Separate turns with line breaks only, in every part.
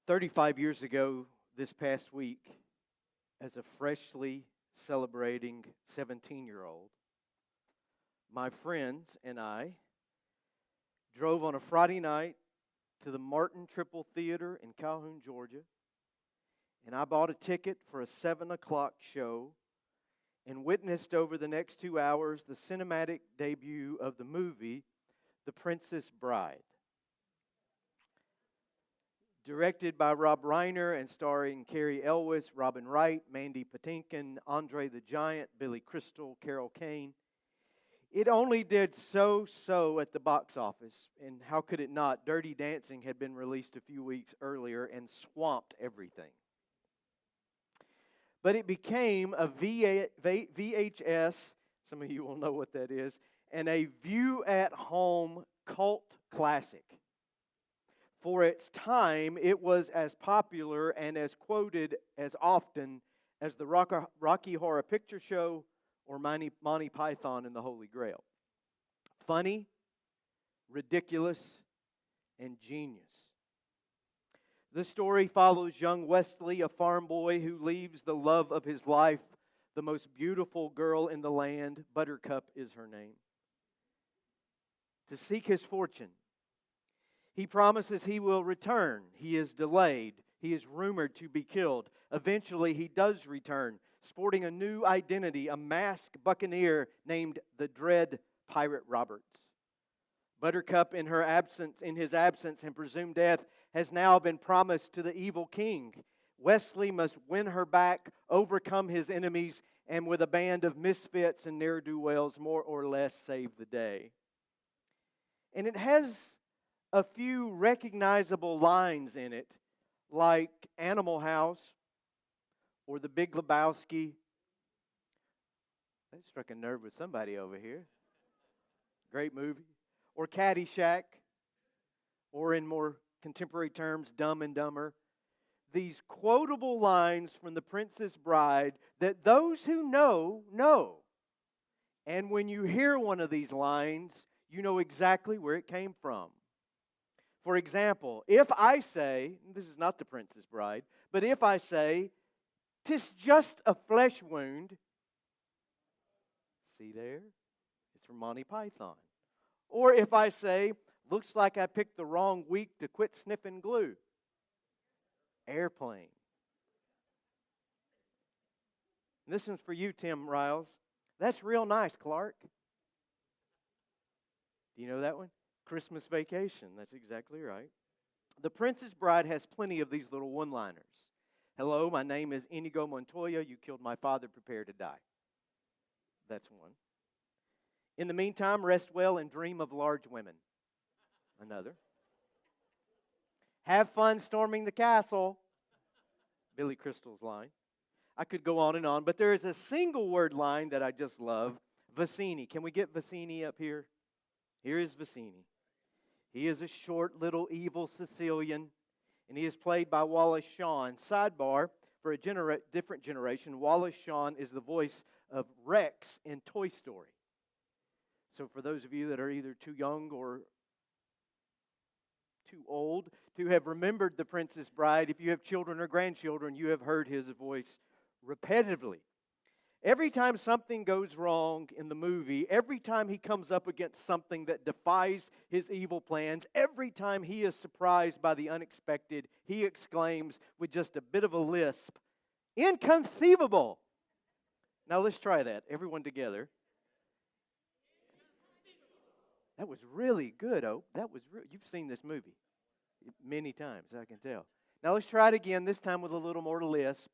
35 years ago, this past week, as a freshly celebrating 17-year-old, my friends and I drove on a Friday night to the Martin Triple Theater in Calhoun, Georgia, and I bought a ticket for a 7 o'clock show and witnessed over the next 2 hours the cinematic debut of the movie, The Princess Bride. Directed by Rob Reiner and starring Carrie Elwes, Robin Wright, Mandy Patinkin, Andre the Giant, Billy Crystal, Carol Kane. It only did so at the box office, and how could it not? Dirty Dancing had been released a few weeks earlier and swamped everything. But it became a VHS, some of you will know what that is, and a view-at-home cult classic. For its time, it was as popular and as quoted as often as the Rocky Horror Picture Show or Monty Python and the Holy Grail. Funny, ridiculous, and genius. The story follows young Wesley, a farm boy who leaves the love of his life, the most beautiful girl in the land, Buttercup is her name, to seek his fortune. He promises he will return. He is delayed. He is rumored to be killed. Eventually, he does return, sporting a new identity, a masked buccaneer named the Dread Pirate Roberts. Buttercup, in his absence and presumed death, has now been promised to the evil king. Wesley must win her back, overcome his enemies, and with a band of misfits and ne'er-do-wells, more or less save the day. And it has a few recognizable lines in it, like Animal House or The Big Lebowski. That struck a nerve with somebody over here. Great movie. Or Caddyshack, or in more contemporary terms, Dumb and Dumber. These quotable lines from The Princess Bride that those who know. And when you hear one of these lines, you know exactly where it came from. For example, if I say, this is not The Princess Bride, but if I say, "'Tis just a flesh wound," see there? It's from Monty Python. Or if I say, "Looks like I picked the wrong week to quit sniffing glue," Airplane. And this one's for you, Tim Riles. "That's real nice, Clark." Do you know that one? Christmas Vacation. That's exactly right. The Princess Bride has plenty of these little one-liners. "Hello, my name is Inigo Montoya. You killed my father. Prepare to die." That's one. "In the meantime, rest well and dream of large women." Another. "Have fun storming the castle." Billy Crystal's line. I could go on and on, but there is a single word line that I just love. Vicini. Can we get Vicini up here? Here is Vicini. He is a short little evil Sicilian, and he is played by Wallace Shawn. Sidebar, for a different generation, Wallace Shawn is the voice of Rex in Toy Story. So for those of you that are either too young or too old to have remembered The Princess Bride, if you have children or grandchildren, you have heard his voice repetitively. Every time something goes wrong in the movie, every time he comes up against something that defies his evil plans, every time he is surprised by the unexpected, he exclaims with just a bit of a lisp, "Inconceivable!" Now let's try that, everyone together. That was really good, Ope. You've seen this movie many times, I can tell. Now let's try it again, this time with a little more lisp.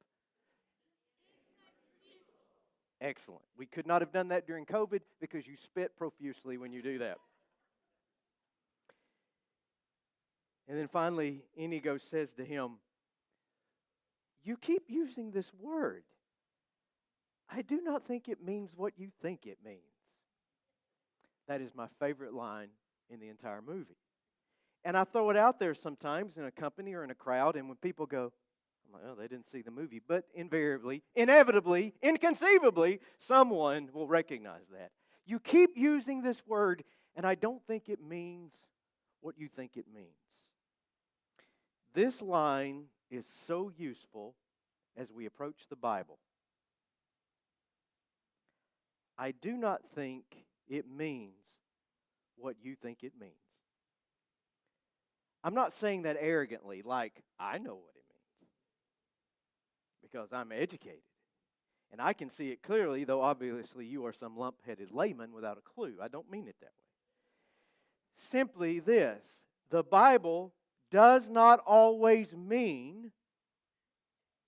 Excellent. We could not have done that during COVID because you spit profusely when you do that. And then finally, Inigo says to him, "You keep using this word. I do not think it means what you think it means." That is my favorite line in the entire movie. And I throw it out there sometimes in a company or in a crowd, and when people go, I'm like, "Oh, they didn't see the movie." But invariably, inevitably, inconceivably, someone will recognize that. You keep using this word, and I don't think it means what you think it means. This line is so useful as we approach the Bible. I do not think it means what you think it means. I'm not saying that arrogantly, like I know what it means, because I'm educated. And I can see it clearly, though obviously you are some lump-headed layman without a clue. I don't mean it that way. Simply this: the Bible does not always mean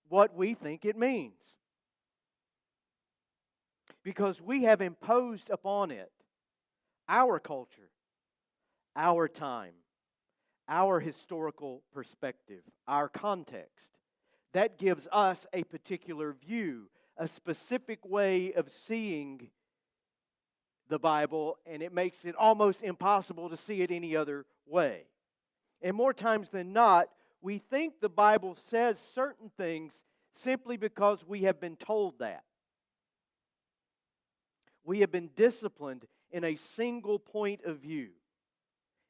what we think it means, because we have imposed upon it our culture, our time, our historical perspective, our context. That gives us a particular view, a specific way of seeing the Bible, and it makes it almost impossible to see it any other way. And more times than not, we think the Bible says certain things simply because we have been told that. We have been disciplined in a single point of view,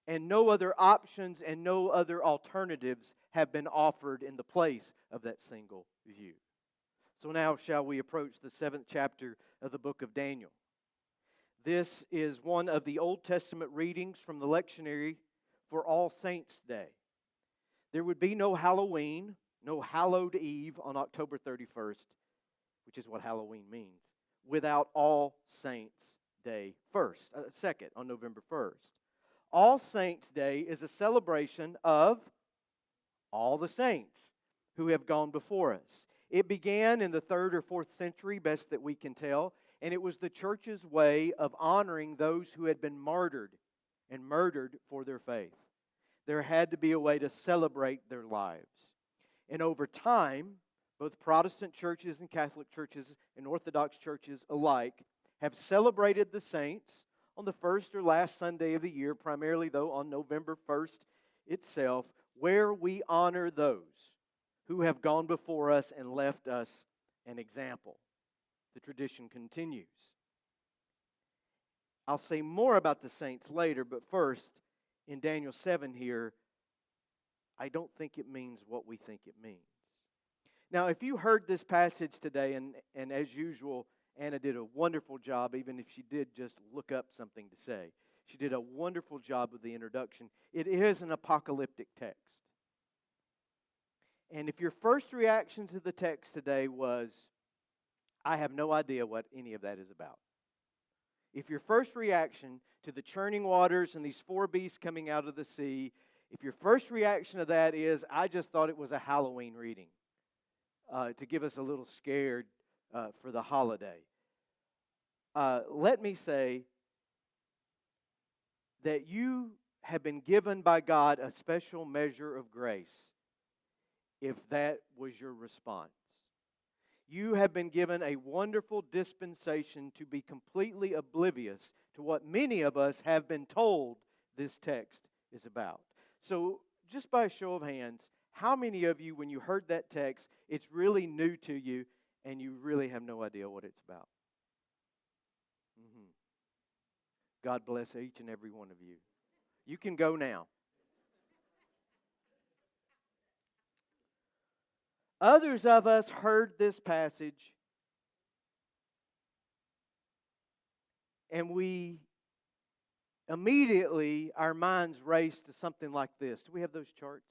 and no other options and no other alternatives have been offered in the place of that single view. So now shall we approach the 7th chapter of the book of Daniel. This is one of the Old Testament readings from the lectionary for All Saints' Day. There would be no Halloween, no Hallowed Eve on October 31st, which is what Halloween means, without All Saints' Day second on November 1st. All Saints' Day is a celebration of all the saints who have gone before us. It began in the 3rd or 4th century, best that we can tell, and it was the church's way of honoring those who had been martyred and murdered for their faith. There had to be a way to celebrate their lives. And over time, both Protestant churches and Catholic churches and Orthodox churches alike have celebrated the saints on the first or last Sunday of the year, primarily though on November 1st itself, where we honor those who have gone before us and left us an example. The tradition continues. I'll say more about the saints later, but first, in Daniel 7 here, I don't think it means what we think it means. Now, if you heard this passage today, and as usual, Anna did a wonderful job, even if she did just look up something to say. She did a wonderful job with the introduction. It is an apocalyptic text. And if your first reaction to the text today was, I have no idea what any of that is about. If your first reaction to the churning waters and these 4 beasts coming out of the sea, if your first reaction to that is, I just thought it was a Halloween reading to give us a little scared for the holiday, let me say that you have been given by God a special measure of grace if that was your response. You have been given a wonderful dispensation to be completely oblivious to what many of us have been told this text is about. So, just by a show of hands, how many of you, when you heard that text, it's really new to you and you really have no idea what it's about? God bless each and every one of you. You can go now. Others of us heard this passage and we immediately, our minds raced to something like this. Do we have those charts?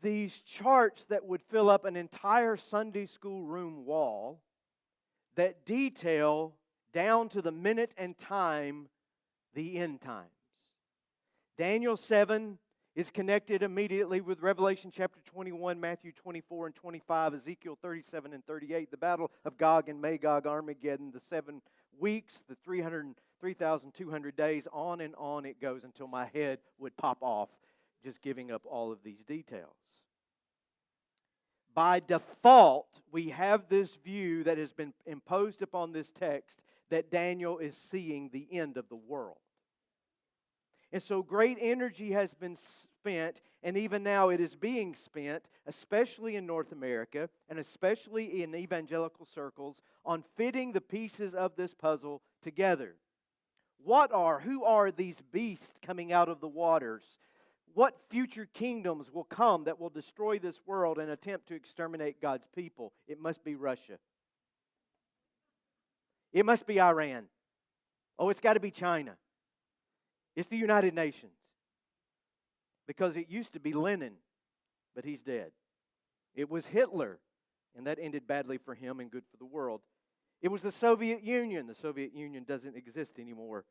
These charts that would fill up an entire Sunday school room wall that detail down to the minute and time the end times. Daniel 7 is connected immediately with Revelation chapter 21, Matthew 24 and 25, Ezekiel 37 and 38, the battle of Gog and Magog, Armageddon, the 7 weeks, the 3,200 days, on and on it goes until my head would pop off just giving up all of these details. By default, we have this view that has been imposed upon this text that Daniel is seeing the end of the world. And so great energy has been spent, and even now it is being spent, especially in North America, and especially in evangelical circles, on fitting the pieces of this puzzle together. Who are these beasts coming out of the waters? What future kingdoms will come that will destroy this world and attempt to exterminate God's people? It must be Russia. It must be Iran. Oh, it's got to be China. It's the United Nations. Because it used to be Lenin, but he's dead. It was Hitler, and that ended badly for him and good for the world. It was the Soviet Union. The Soviet Union doesn't exist anymore.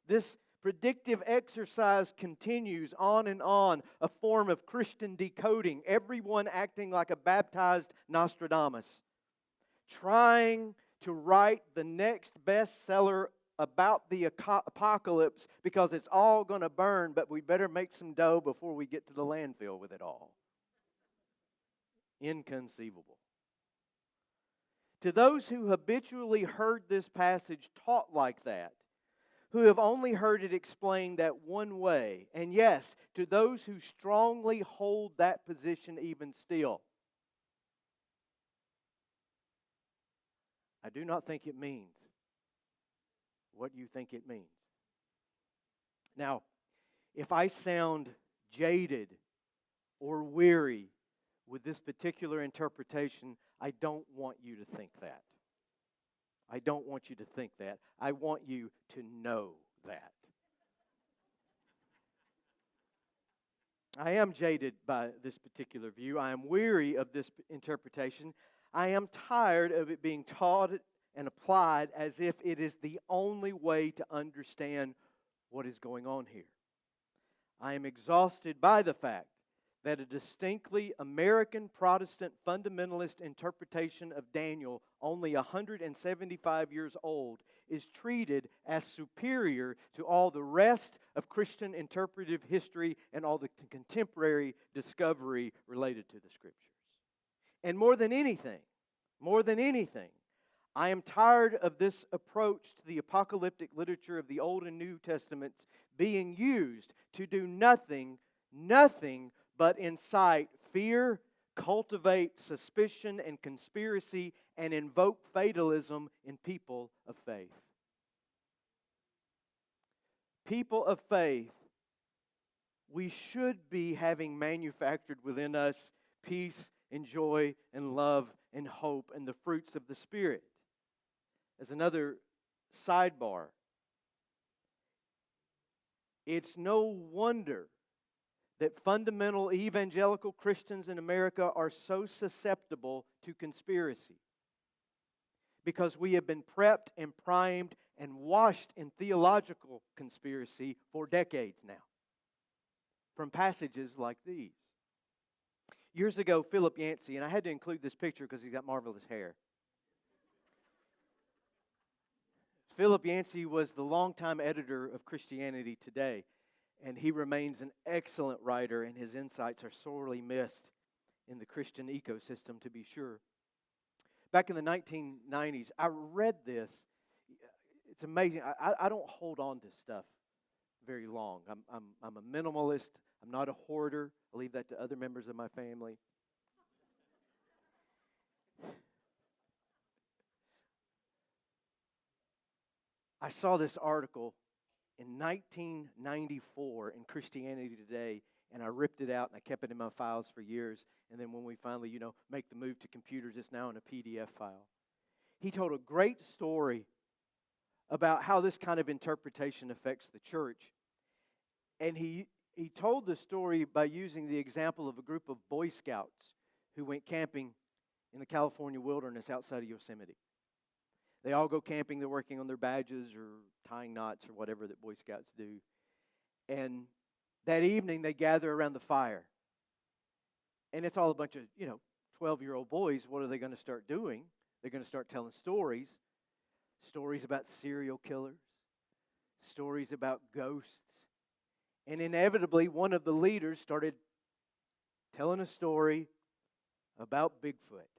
This predictive exercise continues on and on, a form of Christian decoding, everyone acting like a baptized Nostradamus, trying to write the next bestseller about the apocalypse because it's all going to burn, but we better make some dough before we get to the landfill with it all. Inconceivable. To those who habitually heard this passage taught like that, who have only heard it explained that one way, and yes, to those who strongly hold that position even still, I do not think it means what you think it means. Now, if I sound jaded or weary with this particular interpretation, I don't want you to think that. I don't want you to think that. I want you to know that. I am jaded by this particular view. I am weary of this interpretation. I am tired of it being taught and applied as if it is the only way to understand what is going on here. I am exhausted by the fact that a distinctly American Protestant fundamentalist interpretation of Daniel, only 175 years old, is treated as superior to all the rest of Christian interpretive history and all the contemporary discovery related to the Scriptures. And more than anything, I am tired of this approach to the apocalyptic literature of the Old and New Testaments being used to do nothing but incite fear, cultivate suspicion and conspiracy, and invoke fatalism in people of faith. People of faith, we should be having manufactured within us peace and joy and love and hope and the fruits of the Spirit. As another sidebar, it's no wonder that fundamental evangelical Christians in America are so susceptible to conspiracy, because we have been prepped and primed and washed in theological conspiracy for decades now, from passages like these. Years ago, Philip Yancey, and I had to include this picture because he's got marvelous hair. Philip Yancey was the longtime editor of Christianity Today, and he remains an excellent writer, and his insights are sorely missed in the Christian ecosystem, to be sure. Back in the 1990s, I read this. It's amazing. I don't hold on to stuff very long. I'm a minimalist. I'm not a hoarder. I leave that to other members of my family. I saw this article in 1994 in Christianity Today, and I ripped it out and I kept it in my files for years. And then when we finally, make the move to computers, it's now in a PDF file. He told a great story about how this kind of interpretation affects the church. And he told the story by using the example of a group of Boy Scouts who went camping in the California wilderness outside of Yosemite. They all go camping, they're working on their badges or tying knots or whatever that Boy Scouts do. And that evening they gather around the fire. And it's all a bunch of, 12-year-old boys. What are they going to start doing? They're going to start telling stories about serial killers, stories about ghosts. And inevitably, one of the leaders started telling a story about Bigfoot.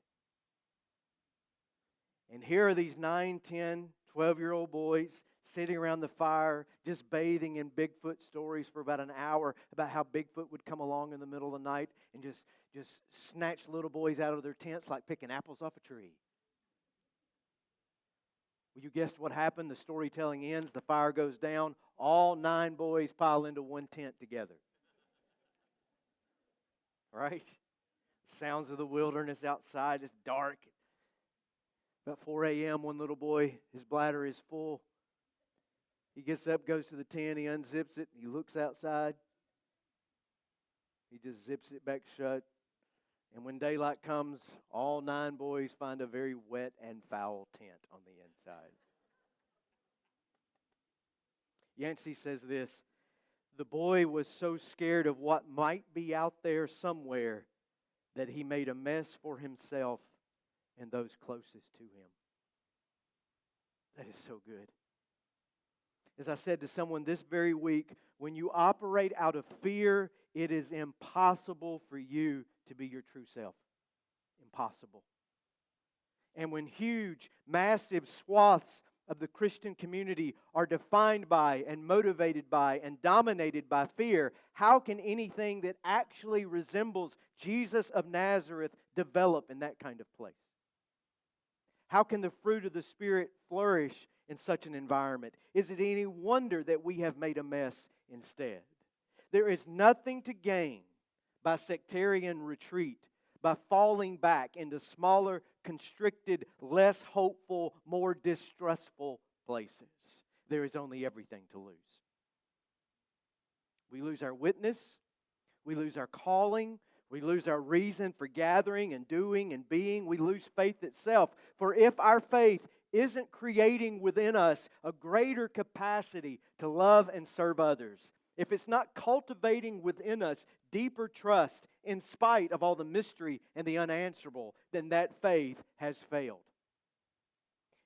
And here are these 9, 10, 12-year-old boys sitting around the fire, just bathing in Bigfoot stories for about an hour about how Bigfoot would come along in the middle of the night and just snatch little boys out of their tents like picking apples off a tree. Well, you guessed what happened. The storytelling ends. The fire goes down. All 9 boys pile into one tent together. right? Sounds of the wilderness outside. It's dark. About 4 a.m., one little boy, his bladder is full. He gets up, goes to the tent, he unzips it, he looks outside. He just zips it back shut. And when daylight comes, all 9 boys find a very wet and foul tent on the inside. Yancey says this: the boy was so scared of what might be out there somewhere that he made a mess for himself and those closest to him. That is so good. As I said to someone this very week, when you operate out of fear, it is impossible for you to be your true self. Impossible. And when huge, massive swaths of the Christian community are defined by and motivated by and dominated by fear, how can anything that actually resembles Jesus of Nazareth develop in that kind of place? How can the fruit of the Spirit flourish in such an environment? Is it any wonder that we have made a mess instead? There is nothing to gain by sectarian retreat, by falling back into smaller, constricted, less hopeful, more distrustful places. There is only everything to lose. We lose our witness, we lose our calling, we lose our reason for gathering and doing and being. We lose faith itself. For if our faith isn't creating within us a greater capacity to love and serve others, if it's not cultivating within us deeper trust in spite of all the mystery and the unanswerable, then that faith has failed.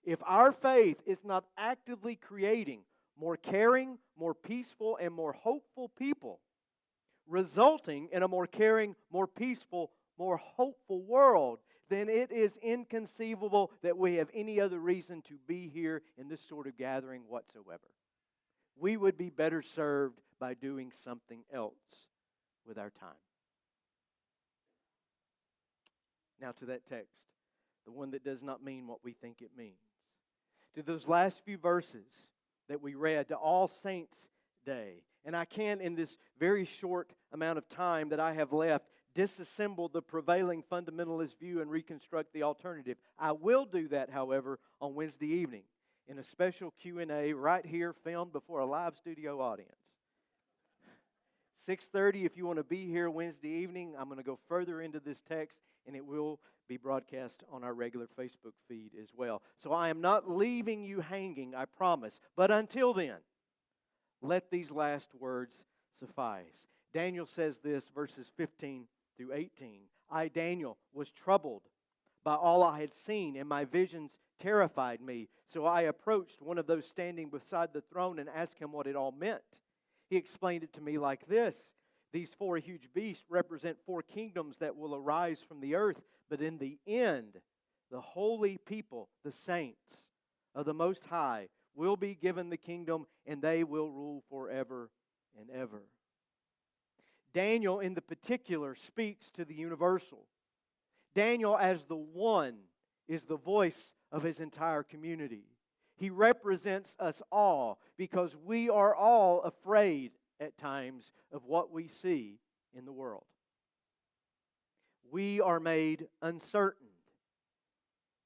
If our faith is not actively creating more caring, more peaceful, and more hopeful people, resulting in a more caring, more peaceful, more hopeful world, then it is inconceivable that we have any other reason to be here in this sort of gathering whatsoever. We would be better served by doing something else with our time. Now to that text, the one that does not mean what we think it means. To those last few verses that we read, to All Saints' Day. And I can, in this very short amount of time that I have left, disassemble the prevailing fundamentalist view and reconstruct the alternative. I will do that, however, on Wednesday evening in a special Q&A right here, filmed before a live studio audience. 6:30, if you want to be here Wednesday evening, I'm going to go further into this text, and it will be broadcast on our regular Facebook feed as well. So I am not leaving you hanging, I promise. But until then, let these last words suffice. Daniel says this, verses 15 through 18. I, Daniel, was troubled by all I had seen, and my visions terrified me. So I approached one of those standing beside the throne and asked him what it all meant. He explained it to me like this: these 4 huge beasts represent 4 kingdoms that will arise from the earth, but in the end, the holy people, the saints of the Most High, will be given the kingdom, and they will rule forever and ever. Daniel, in the particular, speaks to the universal. Daniel, as the one, is the voice of his entire community. He represents us all because we are all afraid at times of what we see in the world. We are made uncertain.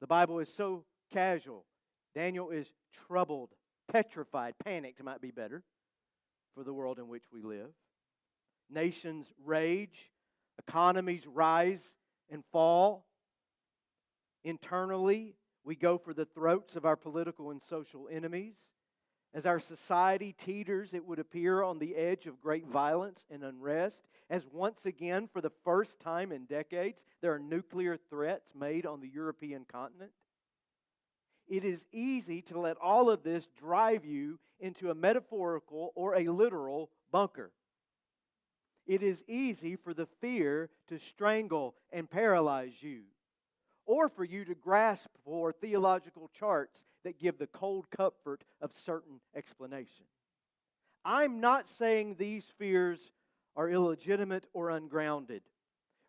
The Bible is so casual. Daniel is troubled, petrified, panicked might be better, for the world in which we live. Nations rage, economies rise and fall. Internally, we go for the throats of our political and social enemies. As our society teeters, it would appear, on the edge of great violence and unrest, as once again, for the first time in decades, there are nuclear threats made on the European continent. It is easy to let all of this drive you into a metaphorical or a literal bunker. It is easy for the fear to strangle and paralyze you, or for you to grasp for theological charts that give the cold comfort of certain explanation. I'm not saying these fears are illegitimate or ungrounded.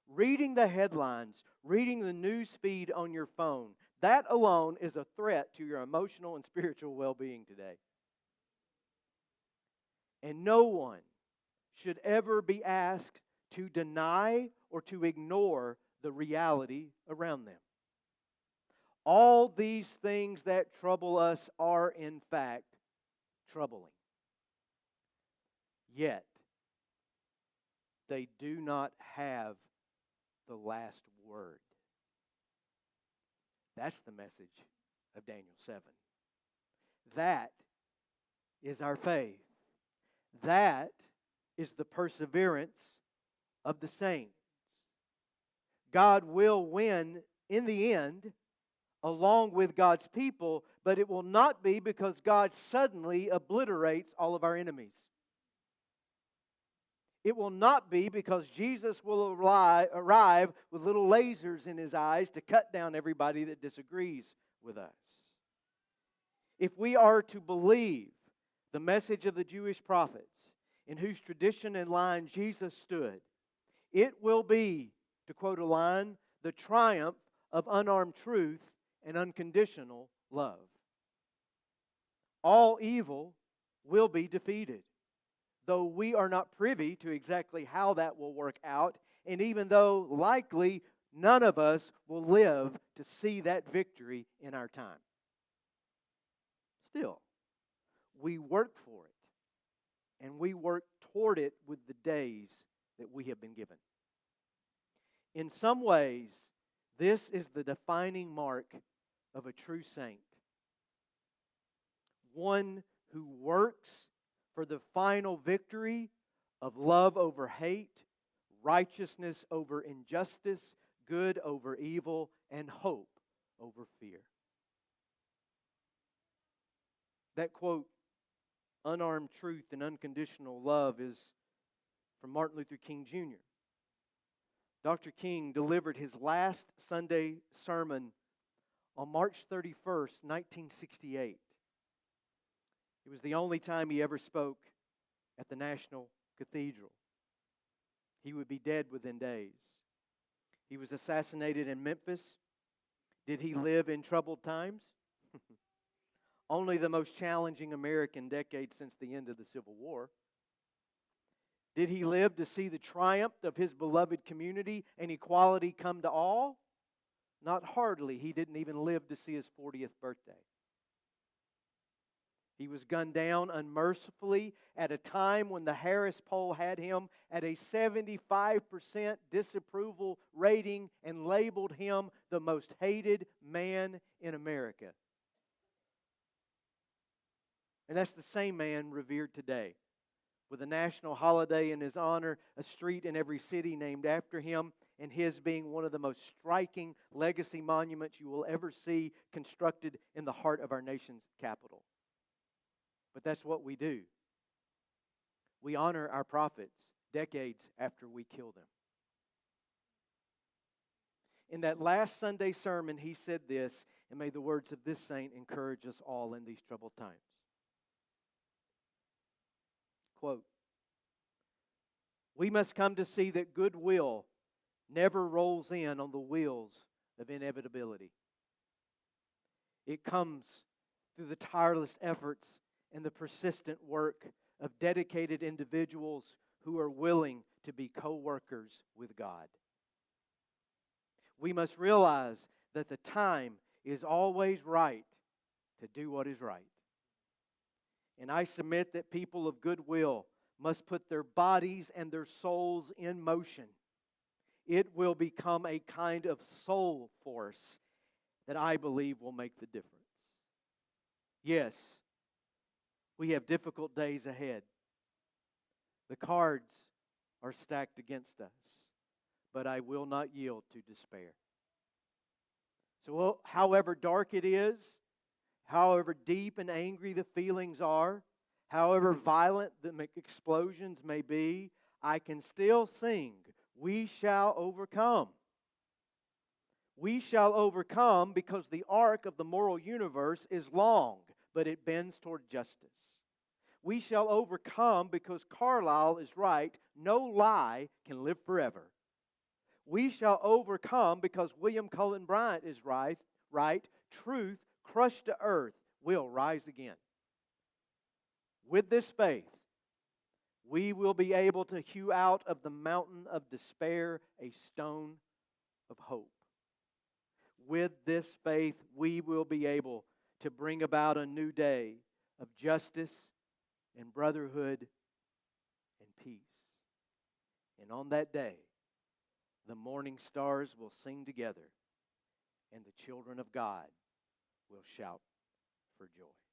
Reading the headlines, reading the news feed on your phone, that alone is a threat to your emotional and spiritual well-being today. And no one should ever be asked to deny or to ignore the reality around them. All these things that trouble us are, in fact, troubling. Yet, they do not have the last word. That's the message of Daniel 7. That is our faith. That is the perseverance of the saints. God will win in the end along with God's people, but it will not be because God suddenly obliterates all of our enemies. It will not be because Jesus will arrive with little lasers in His eyes to cut down everybody that disagrees with us. If we are to believe the message of the Jewish prophets, in whose tradition and line Jesus stood, it will be, to quote a line, the triumph of unarmed truth and unconditional love. All evil will be defeated, though we are not privy to exactly how that will work out, and even though likely none of us will live to see that victory in our time. Still, we work for it, and we work toward it with the days that we have been given. In some ways, this is the defining mark of a true saint. One who works for the final victory of love over hate, righteousness over injustice, good over evil, and hope over fear. That quote, unarmed truth and unconditional love, is from Martin Luther King Jr. Dr. King delivered his last Sunday sermon on March 31st, 1968. It was the only time he ever spoke at the National Cathedral. He would be dead within days. He was assassinated in Memphis. Did he live in troubled times? Only the most challenging American decade since the end of the Civil War. Did he live to see the triumph of his beloved community and equality come to all? Not hardly. He didn't even live to see his 40th birthday. He was gunned down unmercifully at a time when the Harris poll had him at a 75% disapproval rating and labeled him the most hated man in America. And that's the same man revered today, with a national holiday in his honor, a street in every city named after him, and his being one of the most striking legacy monuments you will ever see constructed in the heart of our nation's capital. But that's what we do. We honor our prophets decades after we kill them. In that last Sunday sermon, he said this, and may the words of this saint encourage us all in these troubled times. Quote, "We must come to see that goodwill never rolls in on the wheels of inevitability. It comes through the tireless efforts and the persistent work of dedicated individuals who are willing to be co-workers with God. We must realize that the time is always right to do what is right. And I submit that people of goodwill must put their bodies and their souls in motion. It will become a kind of soul force that I believe will make the difference. Yes, we have difficult days ahead. The cards are stacked against us, but I will not yield to despair. So, however dark it is, however deep and angry the feelings are, however violent the explosions may be, I can still sing, "We shall overcome." We shall overcome because the arc of the moral universe is long, but it bends toward justice. We shall overcome because Carlyle is right, no lie can live forever. We shall overcome because William Cullen Bryant is right, truth crushed to earth will rise again. With this faith, we will be able to hew out of the mountain of despair a stone of hope. With this faith, we will be able to bring about a new day of justice and brotherhood and peace. And on that day, the morning stars will sing together, and the children of God will shout for joy.